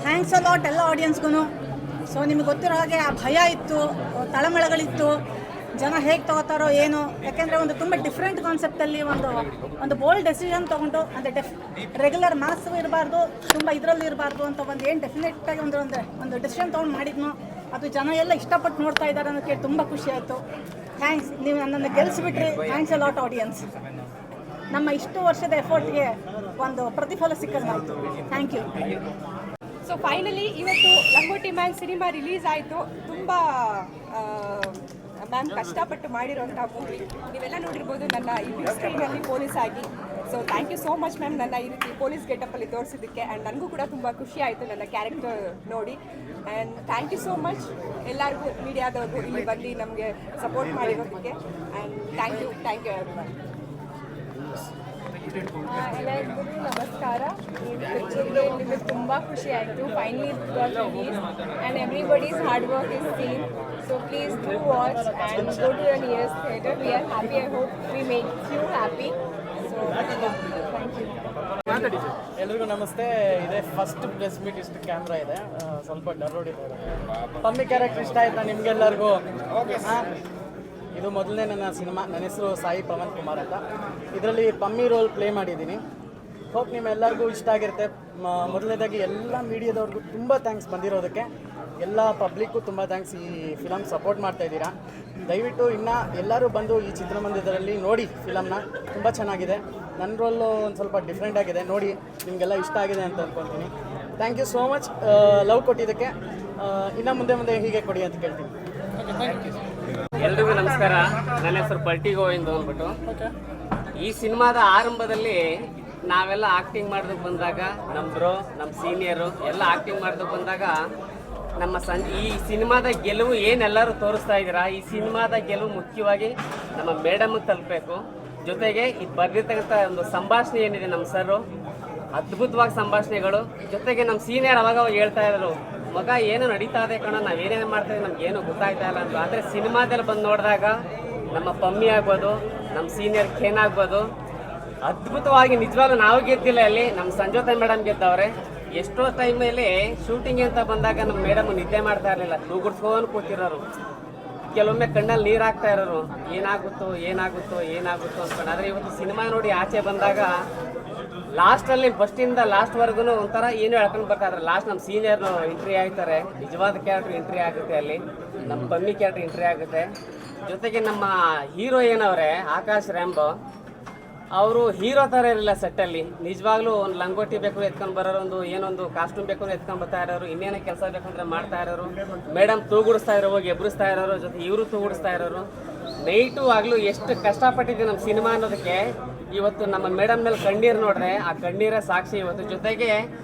Thanks a lot ಎಲ್ಲ ಆಡಿಯನ್ಸ್ಗೂ. So ನಿಮಗೆ ಗೊತ್ತಿರೋ ಹಾಗೆ ಆ ಭಯ ಇತ್ತು, ತಳಮಳಗಳಿತ್ತು, ಜನ ಹೇಗೆ ತಗೋತಾರೋ ಏನು. ಯಾಕೆಂದರೆ ಒಂದು ತುಂಬ ಡಿಫ್ರೆಂಟ್ ಕಾನ್ಸೆಪ್ಟಲ್ಲಿ ಒಂದು ಬೋಲ್ಡ್ ಡೆಸಿಷನ್ ತೊಗೊಂಡು, ಅಂದರೆ ರೆಗ್ಯುಲರ್ ಮಾಸ್ ಇರಬಾರ್ದು, ತುಂಬ ಇದರಲ್ಲಿ ಇರಬಾರ್ದು ಅಂತ ಏನು ಡೆಫಿನೆಟಾಗಿ ಒಂದು ಡೆಸಿಷನ್ ತೊಗೊಂಡು ಮಾಡಿದ್ನು. ಅದು ಜನ ಎಲ್ಲ ಇಷ್ಟಪಟ್ಟು ನೋಡ್ತಾ ಇದ್ದಾರೆ ಅನ್ನೋಕ್ಕೆ ತುಂಬ ಖುಷಿ ಆಯಿತು. ಥ್ಯಾಂಕ್ಸ್, ನೀವು ನನ್ನನ್ನು ಗೆಲ್ಲಿಸ್ಬಿಟ್ರಿ. Thanks a lot audience. ನಮ್ಮ ಇಷ್ಟು ವರ್ಷದ ಎಫರ್ಟ್ಗೆ ಒಂದು ಪ್ರತಿಫಲ ಸಿಕ್ಕದಾಯಿತು. Thank you. ಸೊ ಫೈನಲಿ ಇವತ್ತು ಲಂಗೋಟಿ ಮ್ಯಾನ್ ಸಿನಿಮಾ ರಿಲೀಸ್ ಆಯಿತು. ತುಂಬ ಮ್ಯಾಮ್ ಕಷ್ಟಪಟ್ಟು ಮಾಡಿರೋಂಥ ಮೂವಿ ನೀವೆಲ್ಲ ನೋಡಿರ್ಬೋದು ನನ್ನ ಈ ಬಿಗ್ ಸ್ಕ್ರೀನಲ್ಲಿ ಪೊಲೀಸ್ ಆಗಿ. So thank you so much ma'am, ನನ್ನ ಈ ರೀತಿ ಪೊಲೀಸ್ ಗೆಟಪ್ಪಲ್ಲಿ ತೋರಿಸಿದ್ದಕ್ಕೆ. ಆ್ಯಂಡ್ ನನಗೂ ಕೂಡ ತುಂಬ ಖುಷಿ ಆಯಿತು ನನ್ನ ಕ್ಯಾರೆಕ್ಟರ್ ನೋಡಿ. And thank you so much ಎಲ್ಲರಿಗೂ, ಮೀಡಿಯಾದವ್ರಿಗೂ ಇಲ್ಲಿ ಬಂದು ನಮಗೆ ಸಪೋರ್ಟ್ ಮಾಡಿರೋದಕ್ಕೆ. And thank you everyone. ಎಲ್ಲರಿಗೂ ನಮಸ್ಕಾರ. ಈ ಪಿಕ್ಚರ್ಗೆ ನಿಮಗೆ ತುಂಬ ಖುಷಿ ಆಯಿತು. Finally it got release and everybody's hard work is seen. So please do watch and go to your nearest theatre. We are happy. I hope we make you happy. So thank you. ಎಲ್ರಿಗೂ ನಮಸ್ತೆ. ಇದೇ first press meet, ಇಷ್ಟು camera ಇದೆ, ಸ್ವಲ್ಪ ಡರೋಡಿದ್ದಾರೆ. Pammi character ಇಷ್ಟ ಆಯ್ತಾ ನಿಮಗೆಲ್ಲರಿಗೂ? ಇದು ಮೊದಲನೇ ನನ್ನ ಸಿನಿಮಾ. ನನ್ನ ಹೆಸರು ಸಾಯಿ ಪವನ್ ಕುಮಾರ್ ಅಂತ. ಇದರಲ್ಲಿ ಪಮ್ಮಿ ರೋಲ್ ಪ್ಲೇ ಮಾಡಿದ್ದೀನಿ. ಹೋಪ್ ನಿಮ್ಮೆಲ್ಲರಿಗೂ ಇಷ್ಟ ಆಗಿರುತ್ತೆ. ಮೊದಲನೇದಾಗಿ ಎಲ್ಲ ಮೀಡಿಯಾದವ್ರಿಗೂ ತುಂಬ ಥ್ಯಾಂಕ್ಸ್ ಬಂದಿರೋದಕ್ಕೆ. ಎಲ್ಲ ಪಬ್ಲಿಕ್ಕು ತುಂಬ ಥ್ಯಾಂಕ್ಸ್, ಈ ಫಿಲಮ್ ಸಪೋರ್ಟ್ ಮಾಡ್ತಾಯಿದ್ದೀರಾ. ದಯವಿಟ್ಟು ಇನ್ನೂ ಎಲ್ಲರೂ ಬಂದು ಈ ಚಿತ್ರಮಂದಿರದಲ್ಲಿ ನೋಡಿ ಫಿಲಮ್ನ. ತುಂಬ ಚೆನ್ನಾಗಿದೆ. ನನ್ನ ರೋಲು ಒಂದು ಸ್ವಲ್ಪ ಡಿಫ್ರೆಂಟ್ ಆಗಿದೆ. ನೋಡಿ, ನಿಮಗೆಲ್ಲ ಇಷ್ಟ ಆಗಿದೆ ಅಂತ ಅಂದ್ಕೊಳ್ತೀನಿ. Thank you so much love ಕೊಟ್ಟಿದ್ದಕ್ಕೆ. ಇನ್ನು ಮುಂದೆ ಹೀಗೆ ಕೊಡಿ ಅಂತ ಕೇಳ್ತೀನಿ. ಎಲ್ರಿಗೂ ನಮಸ್ಕಾರ. ನನ್ನ ಹೆಸರು ಪಲ್ಟಿ ಗೋವಿಂದ್ ಅಂದ್ಬಿಟ್ಟು. ಈ ಸಿನಿಮಾದ ಆರಂಭದಲ್ಲಿ ನಾವೆಲ್ಲ ಆಕ್ಟಿಂಗ್ ಮಾಡೋದಕ್ಕೆ ಬಂದಾಗ, ನಮ್ಮ ಬ್ರೋ, ನಮ್ಮ ಸೀನಿಯರು ಎಲ್ಲ ಆಕ್ಟಿಂಗ್ ಮಾಡೋದಕ್ಕೆ ಬಂದಾಗ, ಈ ಸಿನಿಮಾದ ಗೆಲುವು ಏನೆಲ್ಲರೂ ತೋರಿಸ್ತಾ ಇದ್ದೀರಾ, ಈ ಸಿನಿಮಾದ ಗೆಲುವು ಮುಖ್ಯವಾಗಿ ನಮ್ಮ ಮೇಡಮ್ಗೆ ತಲುಪಬೇಕು. ಜೊತೆಗೆ ಇದು ಬರೆದಿರ್ತಕ್ಕಂಥ ಒಂದು ಸಂಭಾಷಣೆ ಏನಿದೆ ನಮ್ಮ ಸರು, ಅದ್ಭುತವಾಗಿ ಸಂಭಾಷಣೆಗಳು. ಜೊತೆಗೆ ನಮ್ಮ ಸೀನಿಯರ್ ಅವಾಗ ಹೇಳ್ತಾ ಇದ್ರು, ಮಗ ಏನೋ ನಡೀತಾ ಇದೆ ಕಣ, ನಾವೇನೇನು ಮಾಡ್ತಾಯಿದ್ದೀವಿ ನಮ್ಗೇನು ಗೊತ್ತಾಗ್ತಾ ಇಲ್ಲ ಅಂತ. ಆದರೆ ಸಿನಿಮಾದಲ್ಲಿ ಬಂದು ನೋಡಿದಾಗ ನಮ್ಮ ಪಮ್ಮಿ ಆಗ್ಬೋದು, ನಮ್ಮ ಸೀನಿಯರ್ ಖೇನ್ ಆಗ್ಬೋದು, ಅದ್ಭುತವಾಗಿ ನಿಜವಾಗ್ಲೂ ನಾವು ಗೆದ್ದಿಲ್ಲ, ಅಲ್ಲಿ ನಮ್ಮ ಸಂಜೋತಾ ಮೇಡಮ್ ಗೆದ್ದವ್ರೆ. ಎಷ್ಟೋ ಟೈಮಲ್ಲಿ ಶೂಟಿಂಗ್ ಅಂತ ಬಂದಾಗ ನಮ್ಮ ಮೇಡಮ್ ನಿದ್ದೆ ಮಾಡ್ತಾ ಇರಲಿಲ್ಲ, ತೂಗುಡ್ಸ್ಕೊಂಡು ಕೂತಿರೋರು. ಕೆಲವೊಮ್ಮೆ ಕಣ್ಣಲ್ಲಿ ನೀರು ಹಾಕ್ತಾ ಇರೋರು, ಏನಾಗುತ್ತೋ ಅಂದ್ಕೊಂಡು. ಆದರೆ ಇವತ್ತು ಸಿನಿಮಾ ನೋಡಿ ಆಚೆ ಬಂದಾಗ ಲಾಸ್ಟಲ್ಲಿ ಫಸ್ಟಿಂದ ಲಾಸ್ಟ್ವರೆಗೂ ಒಂಥರ ಏನು ಹೇಳ್ಕೊಂಡು ಬರ್ತಾಯಿದ್ರೆ. ಲಾಸ್ಟ್ ನಮ್ಮ ಸೀನಿಯರ್ನು ಎಂಟ್ರಿ ಆಗ್ತಾರೆ, ನಿಜವಾದ ಕ್ಯಾರೆಕ್ಟರ್ ಎಂಟ್ರಿ ಆಗುತ್ತೆ, ಅಲ್ಲಿ ನಮ್ಮ ಪಮ್ಮಿ ಕ್ಯಾರೆಕ್ಟರ್ ಎಂಟ್ರಿ ಆಗುತ್ತೆ. ಜೊತೆಗೆ ನಮ್ಮ ಹೀರೋಯಿನ್ ಅವರೇ ಆಕಾಶ್ ರ್ಯಾಂಬೋ, ಅವರು ಹೀರೋ ಥರ ಇರಲಿಲ್ಲ ಸೆಟ್ಟಲ್ಲಿ. ನಿಜವಾಗ್ಲೂ ಒಂದು ಲಂಗೋಟಿ ಬೇಕು ಎತ್ಕೊಂಡು ಬರೋರು, ಏನೊಂದು ಕಾಸ್ಟ್ಯೂಮ್ ಬೇಕು ಎತ್ಕೊಂಡು ಬರ್ತಾ ಇರೋರು, ಇನ್ನೇನೋ ಕೆಲಸ ಬೇಕಂದ್ರೆ ಮಾಡ್ತಾ ಇರೋರು. ಮೇಡಮ್ ತೂಗುಡಿಸ್ತಾ ಇರೋ, ಹೋಗಿ ಎಬ್ರಿಸ್ತಾ ಇರೋರು, ಜೊತೆ ಇವರು ತೂಗುಡಿಸ್ತಾ ಇರೋರು. ನೈಟು ಆಗಲೂ ಎಷ್ಟು ಕಷ್ಟಪಟ್ಟಿದ್ದೀವಿ ನಮ್ಮ ಸಿನಿಮಾ ಅನ್ನೋದಕ್ಕೆ. ಇವತ್ತು ನಮ್ಮ ಮೇಡಮ್ ಮೇಲೆ ಕಣ್ಣೀರು ನೋಡ್ರೆ ಆ ಕಣ್ಣೀರೇ ಸಾಕ್ಷಿ ಇವತ್ತು. ಜೊತೆಗೆ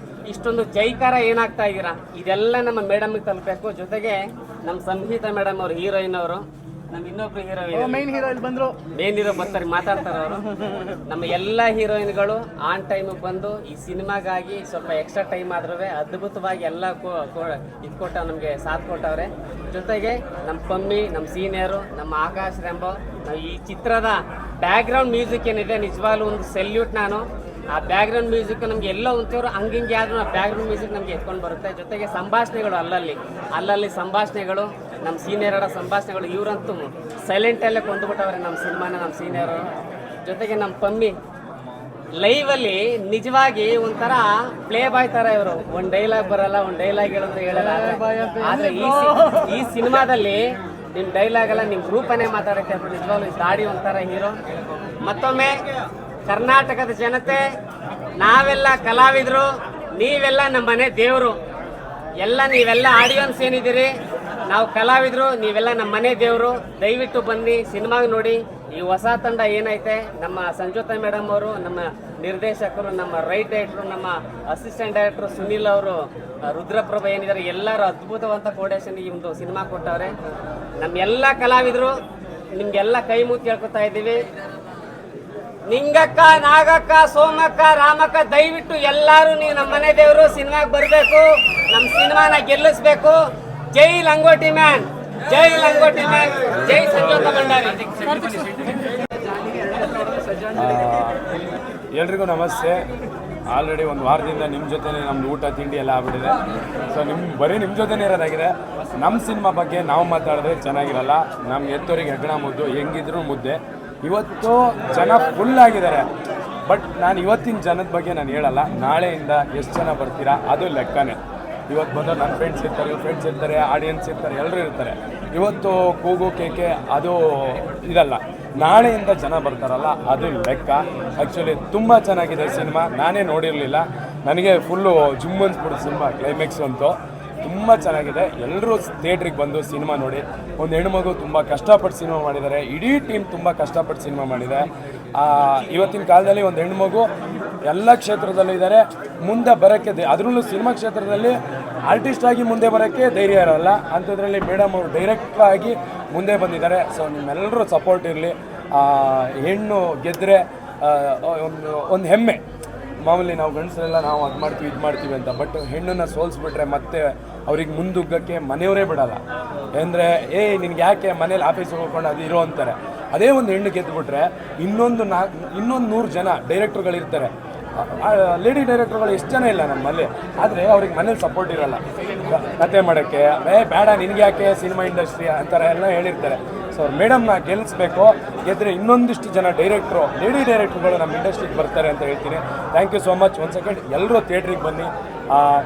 ಇಷ್ಟೊಂದು ಜೈಕಾರ ಏನಾಗ್ತಾ ಇದ್ದೀರಾ, ಇದೆಲ್ಲ ನಮ್ಮ ಮೇಡಮ್ಗೆ ತಲುಪಬೇಕು. ಜೊತೆಗೆ ನಮ್ಮ ಸಂಹಿತಾ ಮೇಡಮ್ ಅವರು, ಹೀರೋಯಿನ್ ಅವರು, ನಮ್ಮ ಇನ್ನೊಬ್ರು ಮೇನ್ ಹೀರೋ ಬರ್ತಾರೆ, ಮಾತಾಡ್ತಾರೆ ಅವರು. ನಮ್ಮ ಎಲ್ಲ ಹೀರೋಯಿನ್ಗಳು ಆನ್ ಟೈಮಿಗೆ ಬಂದು ಈ ಸಿನಿಮಾಗಾಗಿ ಸ್ವಲ್ಪ ಎಕ್ಸ್ಟ್ರಾ ಟೈಮ್ ಆದ್ರೂ ಅದ್ಭುತವಾಗಿ ಎಲ್ಲ ಇದ್ಕೊಟ್ಟ ನಮಗೆ ಸಾಥ್ ಕೊಟ್ಟವ್ರೆ. ಜೊತೆಗೆ ನಮ್ಮ ಪಮ್ಮಿ, ನಮ್ಮ ಸೀನಿಯರು, ನಮ್ಮ ಆಕಾಶ್ ರೆಂಬೋ, ನಾವು ಈ ಚಿತ್ರದ ಬ್ಯಾಕ್ಗ್ರೌಂಡ್ ಮ್ಯೂಸಿಕ್ ಏನಿದೆ ನಿಜವಾಗ್ಲೂ ಒಂದು ಸೆಲ್ಯೂಟ್. ನಾನು ಆ ಬ್ಯಾಕ್ಗ್ರೌಂಡ್ ಮ್ಯೂಸಿಕ್ ನಮಗೆ ಎಲ್ಲ ಒಂಚೂರು ಹಂಗಿಂಗೆ ಆದ್ರೂ ಆ ಬ್ಯಾಕ್ಗ್ರೌಂಡ್ ಮ್ಯೂಸಿಕ್ ನಮಗೆ ಎತ್ಕೊಂಡು ಬರುತ್ತೆ. ಜೊತೆಗೆ ಸಂಭಾಷಣೆಗಳು ಅಲ್ಲಲ್ಲಿ ಸಂಭಾಷಣೆಗಳು, ನಮ್ಮ ಸೀನಿಯರ ಸಂಭಾಷಣೆಗಳು, ಇವರಂತೂ ಸೈಲೆಂಟಲ್ಲೇ ಕೊಂದುಬಿಟ್ಟವ್ರೆ ನಮ್ಮ ಸಿನಿಮಾನ, ನಮ್ಮ ಸೀನಿಯರು. ಜೊತೆಗೆ ನಮ್ಮ ಪಮ್ಮಿ ಲೈವಲ್ಲಿ ನಿಜವಾಗಿ ಒಂಥರ ಪ್ಲೇ ಬಾಯ್ ಥರ ಇವರು. ಒಂದು ಡೈಲಾಗ್ ಬರಲ್ಲ, ಒಂದು ಡೈಲಾಗ್ ಹೇಳಲ್ಲ. ಆದರೆ ಈ ಸಿನಿಮಾದಲ್ಲಿ ನಿಮ್ಮ ಡೈಲಾಗ್ ಎಲ್ಲ ನಿಮ್ಮ ರೂಪನೇ ಮಾತಾಡುತ್ತೆ. ನಿಜವಾಗ್ಲೂ ದಾಡಿ ಒಂಥರ ಹೀರೋ. ಮತ್ತೊಮ್ಮೆ ಕರ್ನಾಟಕದ ಜನತೆ, ನಾವೆಲ್ಲ ಕಲಾವಿದರು, ನೀವೆಲ್ಲ ನಮ್ಮ ಮನೆ ದೇವರು. ನೀವೆಲ್ಲ ಆಡಿಯನ್ಸ್ ಏನಿದ್ದೀರಿ, ನಾವು ಕಲಾವಿದರು, ನೀವೆಲ್ಲ ನಮ್ಮ ಮನೆ ದೇವರು. ದಯವಿಟ್ಟು ಬನ್ನಿ, ಸಿನಿಮಾಗೆ ನೋಡಿ. ಈ ಹೊಸ ತಂಡ ಏನೈತೆ, ನಮ್ಮ ಸಂಜೋತಾ ಮೇಡಮ್ ಅವರು, ನಮ್ಮ ನಿರ್ದೇಶಕರು, ನಮ್ಮ ರೈಟ್ ಡೈರೆಕ್ಟ್ರು, ನಮ್ಮ ಅಸಿಸ್ಟೆಂಟ್ ಡೈರೆಕ್ಟ್ರು ಸುನಿಲ್ ಅವರು, ರುದ್ರಪ್ರಭಾ ಏನಿದ್ದಾರೆ, ಎಲ್ಲರೂ ಅದ್ಭುತವಂತ ಕೋರ್ಡಿನೇಷನ್ ಈ ಒಂದು ಸಿನಿಮಾ ಕೊಟ್ಟವ್ರೆ. ನಮ್ಮೆಲ್ಲ ಕಲಾವಿದರು ನಿಮಗೆಲ್ಲ ಕೈ ಮುತ್ತಿ ಹೇಳ್ಕೊತಾ ಇದ್ದೀವಿ. ನಿಂಗಕ್ಕ, ನಾಗಕ್ಕ, ಸೋಮಕ್ಕ, ರಾಮಕ್ಕ, ದಯವಿಟ್ಟು ಎಲ್ಲರೂ ನೀವು ನಮ್ಮ ಮನೆ ದೇವರು, ಸಿನಿಮಾಗೆ ಬರಬೇಕು, ನಮ್ಮ ಸಿನಿಮಾನ ಗೆಲ್ಲಿಸ್ಬೇಕು. ಜೈ ಲಂಗೋಟಿ ಮ್ಯಾನ್, ಜೈ ಲಂಗೋಟಿ ಮ್ಯಾನ್, ಜೈ ಸಂಜೋತಾ ಭಂಡಾರಿ. ಎಲ್ರಿಗೂ ನಮಸ್ತೆ. ಆಲ್ರೆಡಿ ಒಂದು ವಾರದಿಂದ ನಿಮ್ಮ ಜೊತೆನೇ ನಮ್ಮದು ಊಟ ತಿಂಡಿ ಎಲ್ಲ ಆಗ್ಬಿಟ್ಟಿದೆ. ಸೊ ಬರೀ ನಿಮ್ಮ ಜೊತೆನೇ ಇರೋದಾಗಿದೆ. ನಮ್ಮ ಸಿನಿಮಾ ಬಗ್ಗೆ ನಾವು ಮಾತಾಡಿದ್ರೆ ಚೆನ್ನಾಗಿರಲ್ಲ. ನಮ್ಮ ಎತ್ತೋರಿಗೆ ಹೆಗ್ಗಣ ಮುದ್ದು, ಹೆಂಗಿದ್ರು ಮುದ್ದೆ. ಇವತ್ತು ಜನ ಫುಲ್ ಆಗಿದ್ದಾರೆ. ಬಟ್ ನಾನು ಇವತ್ತಿನ ಜನದ ಬಗ್ಗೆ ನಾನು ಹೇಳಲ್ಲ. ನಾಳೆಯಿಂದ ಎಷ್ಟು ಜನ ಬರ್ತೀರಾ ಅದು ಲೆಕ್ಕನೇ. ಇವತ್ತು ಬಂದು ನನ್ನ ಫ್ರೆಂಡ್ಸ್ ಇರ್ತಾರೆ, ಆಡಿಯನ್ಸ್ ಇರ್ತಾರೆ, ಎಲ್ಲರೂ ಇರ್ತಾರೆ. ಇವತ್ತು ಕೂಗು ಕೇಕೆ ಅದು ಇದಲ್ಲ. ನಾಳೆಯಿಂದ ಜನ ಬರ್ತಾರಲ್ಲ ಅದು ಲೆಕ್ಕ. ಆ್ಯಕ್ಚುಲಿ ತುಂಬ ಚೆನ್ನಾಗಿದೆ ಸಿನಿಮಾ. ನಾನೇ ನೋಡಿರಲಿಲ್ಲ, ನನಗೆ ಫುಲ್ಲು ಜುಮ್ ಅನ್ಸ್ಬಿಡು ಸಿನಿಮಾ. ಕ್ಲೈಮ್ಯಾಕ್ಸ್ ಅಂತೂ ತುಂಬ ಚೆನ್ನಾಗಿದೆ. ಎಲ್ಲರೂ ಥಿಯೇಟ್ರಿಗೆ ಬಂದು ಸಿನಿಮಾ ನೋಡಿ. ಒಂದು ಹೆಣ್ಮಗು ತುಂಬ ಕಷ್ಟಪಟ್ಟು ಸಿನಿಮಾ ಮಾಡಿದ್ದಾರೆ. ಇಡೀ ಟೀಮ್ ತುಂಬ ಕಷ್ಟಪಟ್ಟು ಸಿನಿಮಾ ಮಾಡಿದೆ. ಇವತ್ತಿನ ಕಾಲದಲ್ಲಿ ಒಂದು ಹೆಣ್ಮಗು ಎಲ್ಲ ಕ್ಷೇತ್ರದಲ್ಲೂ ಇದ್ದಾರೆ. ಮುಂದೆ ಬರೋಕ್ಕೆ ಅದರಲ್ಲೂ ಸಿನಿಮಾ ಕ್ಷೇತ್ರದಲ್ಲಿ ಆರ್ಟಿಸ್ಟ್ ಆಗಿ ಮುಂದೆ ಬರೋಕ್ಕೆ ಧೈರ್ಯ ಇರೋಲ್ಲ. ಅಂಥದ್ರಲ್ಲಿ ಮೇಡಮ್ ಅವರು ಡೈರೆಕ್ಟಾಗಿ ಮುಂದೆ ಬಂದಿದ್ದಾರೆ. ಸೊ ನಿಮ್ಮೆಲ್ಲರೂ ಸಪೋರ್ಟ್ ಇರಲಿ. ಹೆಣ್ಣು ಗೆದ್ದರೆ ಒಂದು ಹೆಮ್ಮೆ. ಮಾಮೂಲಿ ನಾವು ಗಂಡಸರೆಲ್ಲ ನಾವು ಅದು ಮಾಡ್ತೀವಿ ಇದು ಮಾಡ್ತೀವಿ ಅಂತ. ಬಟ್ ಹೆಣ್ಣನ್ನು ಸೋಲಿಸ್ಬಿಟ್ರೆ ಮತ್ತೆ ಅವ್ರಿಗೆ ಮುಂದುಗ್ಗಕ್ಕೆ ಮನೆಯವರೇ ಬಿಡಲ್ಲ. ಅಂದರೆ ನಿನ್ಗೆ ಯಾಕೆ ಮನೇಲಿ ಆಫೀಸಿಗೆ ಹೋಗ್ಕೊಂಡು ಅದು ಇರೋ ಅಂತಾರೆ. ಅದೇ ಒಂದು ಹೆಣ್ಣು ಗೆದ್ದುಬಿಟ್ರೆ ಇನ್ನೊಂದು 100 ಜನ ಡೈರೆಕ್ಟ್ರುಗಳಿರ್ತಾರೆ. ಲೇಡಿ ಡೈರೆಕ್ಟ್ರುಗಳು ಎಷ್ಟು ಜನ ಇಲ್ಲ ನಮ್ಮಲ್ಲಿ. ಆದರೆ ಅವ್ರಿಗೆ ಮನೇಲಿ ಸಪೋರ್ಟ್ ಇರೋಲ್ಲ ಕತೆ ಮಾಡೋಕ್ಕೆ. ಬೇಡ ನಿನಗೆ ಯಾಕೆ ಸಿನಿಮಾ ಇಂಡಸ್ಟ್ರಿ ಅಂತಾರೆ ಎಲ್ಲ ಹೇಳಿರ್ತಾರೆ. ಸೊ ಮೇಡಮ್ನ ಗೆಲ್ಲಿಸ್ಬೇಕು. ಗೆದ್ದರೆ ಇನ್ನೊಂದಿಷ್ಟು ಜನ ಲೇಡಿ ಡೈರೆಕ್ಟ್ರುಗಳು ನಮ್ಮ ಇಂಡಸ್ಟ್ರಿಗೆ ಬರ್ತಾರೆ ಅಂತ ಹೇಳ್ತೀನಿ. Thank you so much. ಒಂದು ಸೆಕೆಂಡ್ ಎಲ್ಲರೂ ಥಿಯೇಟ್ರಿಗೆ ಬನ್ನಿ.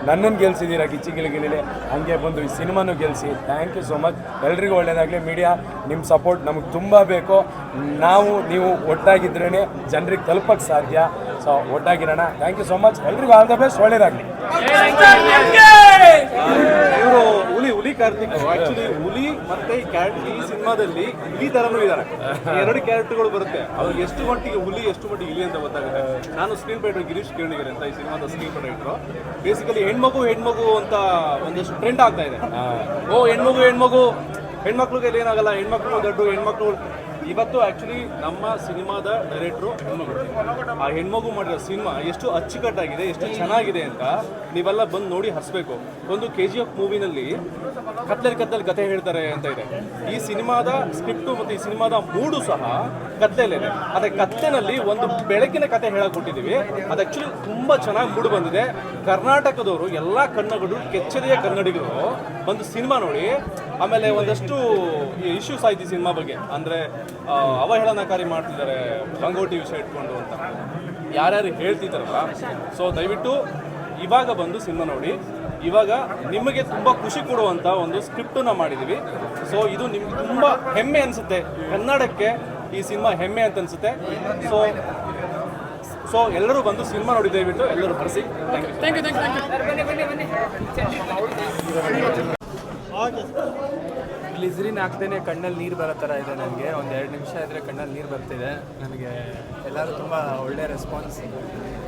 ನನ್ನನ್ನು ಗೆಲ್ಸಿದ್ದೀರಾ ಗಿಲಿಗಿಲಿ. ಹಾಗೆ ಬಂದು ಈ ಸಿನಿಮಾನು ಗೆಲ್ಲಿಸಿ. Thank you so much. ಎಲ್ರಿಗೂ ಒಳ್ಳೆಯದಾಗಲಿ. ಮೀಡಿಯಾ ನಿಮ್ಮ ಸಪೋರ್ಟ್ ನಮಗೆ ತುಂಬ ಬೇಕು. ನೀವು ಒಟ್ಟಾಗಿದ್ರೇ ಜನರಿಗೆ ತಲುಪಕ್ಕೆ ಸಾಧ್ಯ. ಸೊ ಒಟ್ಟಾಗಿರೋಣ. Thank you so much. ಎಲ್ರಿಗೂ ಆಲ್ ದ ಬೆಸ್ಟ್. ಒಳ್ಳೆಯದಾಗಲಿ. ಇವರು ಹುಲಿ ಕಾರ್ತಿಕ್. ಆಕ್ಚುಲಿ ಹುಲಿ ಮತ್ತೆ ಈ ಸಿನಿಮಾದಲ್ಲಿ ಇಲಿ ತರನೂ ಇದ್ದಾರೆ. 2 ಕ್ಯಾರೆಕ್ಟರ್ಗಳು ಬರುತ್ತೆ. ಅವ್ರಿಗೆ ಎಷ್ಟು ಮಟ್ಟಿಗೆ ಹುಲಿ ಎಷ್ಟು ಮಟ್ಟಿಗೆ ಇಲಿ ಅಂತ ಗೊತ್ತಾಗುತ್ತೆ. ನಾನು ಸ್ಕ್ರೀನ್ ರೈಟರ್ ಗಿರೀಶ್ ಕಿರಣಿಗರೆ ಅಂತ ಈ ಸಿನಿಮಾದ ಸ್ಕ್ರೀನ್ ರೈಟರು. ಬೇಸಿಕಲಿ ಹೆಣ್ಮಗು ಅಂತ ಒಂದಷ್ಟು ಟ್ರೆಂಡ್ ಆಗ್ತಾ ಇದೆ. ಹೆಣ್ಮಕ್ಳಿಗೆ ಏನಾಗಲ್ಲ, ಹೆಣ್ಮಕ್ಳು ದೊಡ್ಡ ಹೆಣ್ಮಕ್ಳು. ಇವತ್ತು ಆ್ಯಕ್ಚುಲಿ ನಮ್ಮ ಸಿನಿಮಾದ ಡೈರೆಕ್ಟ್ರು ಹೆಣ್ಮಗಳು. ಆ ಹೆಣ್ಮಗು ಮಾಡಿರೋ ಸಿನಿಮಾ ಎಷ್ಟು ಅಚ್ಚುಕಟ್ಟಾಗಿದೆ, ಎಷ್ಟು ಚೆನ್ನಾಗಿದೆ ಅಂತ ನೀವೆಲ್ಲ ಬಂದು ನೋಡಿ ಹರಿಸ್ಬೇಕು. ಒಂದು KGF ಮೂವಿನಲ್ಲಿ ಕತ್ತಲೆ ಕತೆ ಹೇಳ್ತಾರೆ ಅಂತ ಇದೆ. ಈ ಸಿನಿಮಾದ ಸ್ಕ್ರಿಪ್ಟು ಮತ್ತು ಈ ಸಿನಿಮಾದ ಮೂಡು ಸಹ ಕತ್ತಲೆಯಲ್ಲಿದೆ. ಅದೇ ಕತ್ತೆನಲ್ಲಿ ಒಂದು ಬೆಳಕಿನ ಕತೆ ಹೇಳಕ್ ಕೊಟ್ಟಿದ್ದೀವಿ. ಅದು ಆ್ಯಕ್ಚುಲಿ ತುಂಬ ಚೆನ್ನಾಗಿ ಮೂಡು ಬಂದಿದೆ. ಕರ್ನಾಟಕದವರು ಎಲ್ಲ ಕೆಚ್ಚದೆಯ ಕನ್ನಡಿಗರು ಬಂದು ಸಿನಿಮಾ ನೋಡಿ. ಆಮೇಲೆ ಒಂದಷ್ಟು ಇಶ್ಯೂಸ್ ಆಯ್ತು ಈ ಸಿನಿಮಾ ಬಗ್ಗೆ. ಅಂದರೆ ಅವಹೇಳನಕಾರಿ ಮಾಡ್ತಿದ್ದಾರೆ ಲಂಗೋಟಿ ವಿಷಯ ಇಟ್ಕೊಂಡು ಅಂತ ಯಾರ್ಯಾರು ಹೇಳ್ತಿದ್ದಾರಲ್ಲ. ಸೊ ದಯವಿಟ್ಟು ಇವಾಗ ಬಂದು ಸಿನಿಮಾ ನೋಡಿ. ಇವಾಗ ನಿಮಗೆ ತುಂಬ ಖುಷಿ ಕೊಡುವಂಥ ಒಂದು ಸ್ಕ್ರಿಪ್ಟನ್ನು ಮಾಡಿದ್ದೀವಿ. ಸೊ ಇದು ನಿಮ್ಗೆ ತುಂಬ ಹೆಮ್ಮೆ ಅನಿಸುತ್ತೆ. ಕನ್ನಡಕ್ಕೆ ಈ ಸಿನಿಮಾ ಹೆಮ್ಮೆ ಅಂತ ಅನಿಸುತ್ತೆ. ಸೊ ಎಲ್ಲರೂ ಬಂದು ಸಿನಿಮಾ ನೋಡಿ. ದಯವಿಟ್ಟು ಎಲ್ಲರೂ ಬರೆಸಿ. Thank you. ಗ್ಲಿಸರಿನ್ ಹಾಕ್ದೇ ಕಣ್ಣಲ್ಲಿ ನೀರು ಬರೋ ಥರ ಇದೆ ನನಗೆ. ಒಂದು 2 ನಿಮಿಷ ಇದ್ದರೆ ಕಣ್ಣಲ್ಲಿ ನೀರು ಬರ್ತಿದೆ ನನಗೆ. ಎಲ್ಲರೂ ತುಂಬ ಒಳ್ಳೆಯ ರೆಸ್ಪಾನ್ಸ್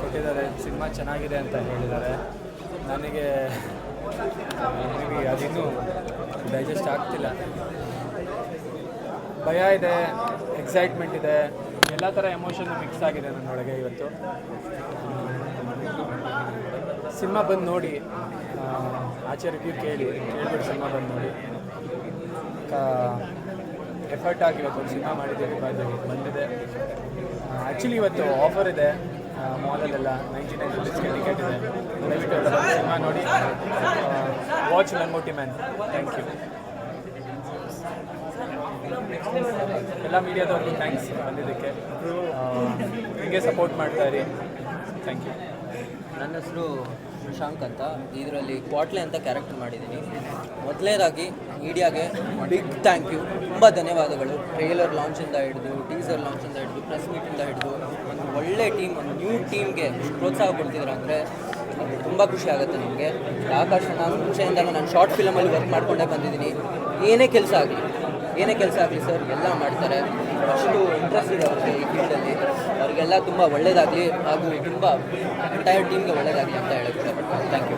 ಕೊಟ್ಟಿದ್ದಾರೆ. ಸಿನಿಮಾ ಚೆನ್ನಾಗಿದೆ ಅಂತ ಹೇಳಿದ್ದಾರೆ. ನನಗೆ ಅದಿನ್ನೂ ಡೈಜೆಸ್ಟ್ ಆಗ್ತಿಲ್ಲ. ಭಯ ಇದೆ, ಎಕ್ಸೈಟ್ಮೆಂಟ್ ಇದೆ, ಎಲ್ಲ ಥರ ಎಮೋಷನ್ ಮಿಕ್ಸ್ ಆಗಿದೆ ನನ್ನೊಳಗೆ ಇವತ್ತು. ಸಿನಿಮಾ ಬಂದು ನೋಡಿ, ಆಚೆ ರಿವ್ಯೂ ಕೇಳ್ಬಿಟ್ಟು ಸಿನಿಮಾ ಬಂದು ನೋಡಿ. ಎಫರ್ಟ್ ಆಗಿ ಇವತ್ತು ಒಂದು ಸಿನಿಮಾ ಮಾಡಿದ್ದೀವಿ, ಬಂದಿದೆ. ಆ್ಯಕ್ಚುಲಿ ಇವತ್ತು ಆಫರ್ ಇದೆ ಮಾಲಲ್ಲೆಲ್ಲ. 99 ರುಪೀಸ್ಗೆ ಟಿಕೆಟ್ ಇದೆ. ದಯವಿಟ್ಟು ಎಲ್ಲ ಸಿನಿಮಾ ನೋಡಿ. Watch Langoti man. Thank you. ಎಲ್ಲ ಮೀಡಿಯಾದವ್ರಿಗೂ ಥ್ಯಾಂಕ್ಸ್ ಬಂದಿದ್ದಕ್ಕೆ. ಹೀಗೆ ಸಪೋರ್ಟ್ ಮಾಡ್ತಾಯಿರಿ. Thank you. ನನ್ನ ಹೆಸರು ಶಶಾಂಕ್ ಅಂತ. ಇದರಲ್ಲಿ ಕ್ವಾಟ್ಲೆ ಅಂತ ಕ್ಯಾರೆಕ್ಟರ್ ಮಾಡಿದ್ದೀನಿ. ಮೊದಲನೇದಾಗಿ ಮೀಡಿಯಾಗೆ ಬಿಗ್ ಥ್ಯಾಂಕ್ ಯು, ತುಂಬ ಧನ್ಯವಾದಗಳು. ಟ್ರೇಲರ್ ಲಾಂಚಿಂದ ಹಿಡಿದು, ಟೀಸರ್ ಲಾಂಚಿಂದ ಹಿಡಿದು, ಪ್ರೆಸ್ ಮೀಟಿಂದ ಹಿಡಿದು ಒಂದು ಒಳ್ಳೆ ಟೀಮ್, ಒಂದು ನ್ಯೂ ಟೀಮ್ಗೆ ಪ್ರೋತ್ಸಾಹ ಕೊಡ್ತಿದ್ರು ಅಂದರೆ ತುಂಬ ಖುಷಿ ಆಗುತ್ತೆ ನಮಗೆ. ಆಕಾಶ, ನಾನು ಮುಂಚೆಯಿಂದಲೂ ನಾನು ಶಾರ್ಟ್ ಫಿಲಮಲ್ಲಿ ವರ್ಕ್ ಮಾಡ್ಕೊಂಡೇ ಬಂದಿದ್ದೀನಿ. ಏನೇ ಕೆಲಸ ಆಗಲಿ ಸರ್ ಎಲ್ಲ ಮಾಡ್ತಾರೆ. ಅಷ್ಟು ಇಂಟ್ರೆಸ್ಟ್ ಇದೆ ಅವ್ರಿಗೆ ಈ ಫೀಲ್ಡಲ್ಲಿ. ಅವರಿಗೆಲ್ಲ ತುಂಬ ಒಳ್ಳೆಯದಾಗಲಿ ಹಾಗೂ ತುಂಬ ಎಂಟೈರ್ ಟೀಮ್ಗೆ ಒಳ್ಳೆಯದಾಗಲಿ ಅಂತ ಹೇಳಕ್ಕೆ ಇಷ್ಟಪಡ್ತೀನಿ. Thank you.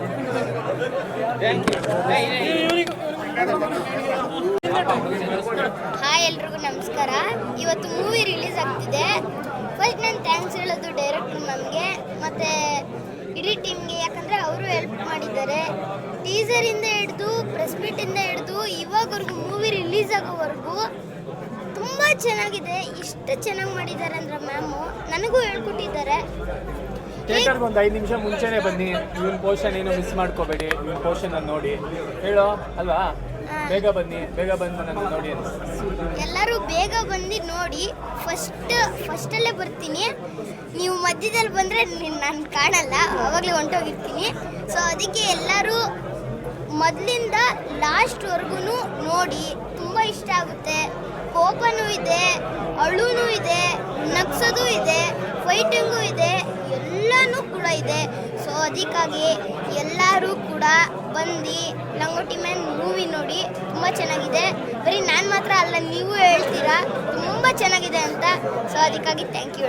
ಹಾಯ್, ಎಲ್ರಿಗೂ ನಮಸ್ಕಾರ. ಇವತ್ತು ಮೂವಿ ರಿಲೀಸ್ ಆಗ್ತಿದೆ. ಫಸ್ಟ್ ನಾನು ಥ್ಯಾಂಕ್ಸ್ ಹೇಳೋದು ಡೈರೆಕ್ಟರ್ ಮ್ಯಾಮ್ಗೆ ಮತ್ತು ಇಡೀ ಟೀಮ್ಗೆ. ಯಾಕಂದರೆ ಅವರು ಹೆಲ್ಪ್ ಮಾಡಿದ್ದಾರೆ. ಟೀಸರಿಂದ ಹಿಡಿದು ಪ್ರೆಸ್ ಮೀಟಿಂದ ಹಿಡಿದು ಇವಾಗವರೆಗೂ ಮೂವಿ ರಿಲೀಸ್ ಆಗೋವರೆಗೂ ತುಂಬ ತುಂಬ ಚೆನ್ನಾಗಿದೆ. ಇಷ್ಟು ಚೆನ್ನಾಗಿ ಮಾಡಿದ್ದಾರೆ ಅಂದರೆ ಮ್ಯಾಮು ನನಗೂ ಹೇಳ್ಕೊಟ್ಟಿದ್ದಾರೆ. ಥಿಯೇಟರ್ಗೆ ಒಂದು 5 ನಿಮಿಷ ಮುಂಚೆನೇ ಬನ್ನಿ. ಇವನ್ ಪೋರ್ಷನ್ ಏನು ಮಿಸ್ ಮಾಡ್ಕೋಬೇಡಿ. ಇವನ್ ಪೋರ್ಷನ್ ಅನ್ನು ನೋಡಿ ಹೇಳೋ ಅಲ್ವಾ. ಬೇಗ ಬನ್ನಿ, ಬೇಗ ಬಂದು ನನ್ನ ನೋಡಿ ಅಂತ. ಎಲ್ಲರೂ ಬೇಗ ಬಂದು ನೋಡಿ. ಫಸ್ಟಲ್ಲೇ ಬರ್ತೀನಿ. ನೀವು ಮಧ್ಯದಲ್ಲಿ ಬಂದರೆ ನಾನು ಕಾಣಲ್ಲ, ಆವಾಗಲೇ ಹೊಂಟೋಗಿರ್ತೀನಿ. ಸೊ ಅದಕ್ಕೆ ಎಲ್ಲರೂ ಮೊದಲಿಂದ ಲಾಸ್ಟ್ವರೆಗೂ ನೋಡಿ. ತುಂಬ ಇಷ್ಟ ಆಗುತ್ತೆ. ಕೋಪನೂ ಇದೆ, ಅಳುನೂ ಇದೆ, ನಗ್ಸೋದು ಇದೆ, ಫೈಟಿಂಗು ಇದೆ, ಎಲ್ಲನೂ ಕೂಡ ಇದೆ. ಸೊ ಅದಕ್ಕಾಗಿ ಎಲ್ಲರೂ ಕೂಡ ಬಂದು ಲಂಗೋಟಿ ಮ್ಯಾನ್ ಮೂವಿ ನೋಡಿ. ತುಂಬ ಚೆನ್ನಾಗಿದೆ. ಬರೀ ನಾನು ಮಾತ್ರ ಅಲ್ಲ, ನೀವು ಹೇಳ್ತೀರಾ ತುಂಬ ಚೆನ್ನಾಗಿದೆ ಅಂತ. ಸೊ ಅದಕ್ಕಾಗಿ ಥ್ಯಾಂಕ್ ಯು.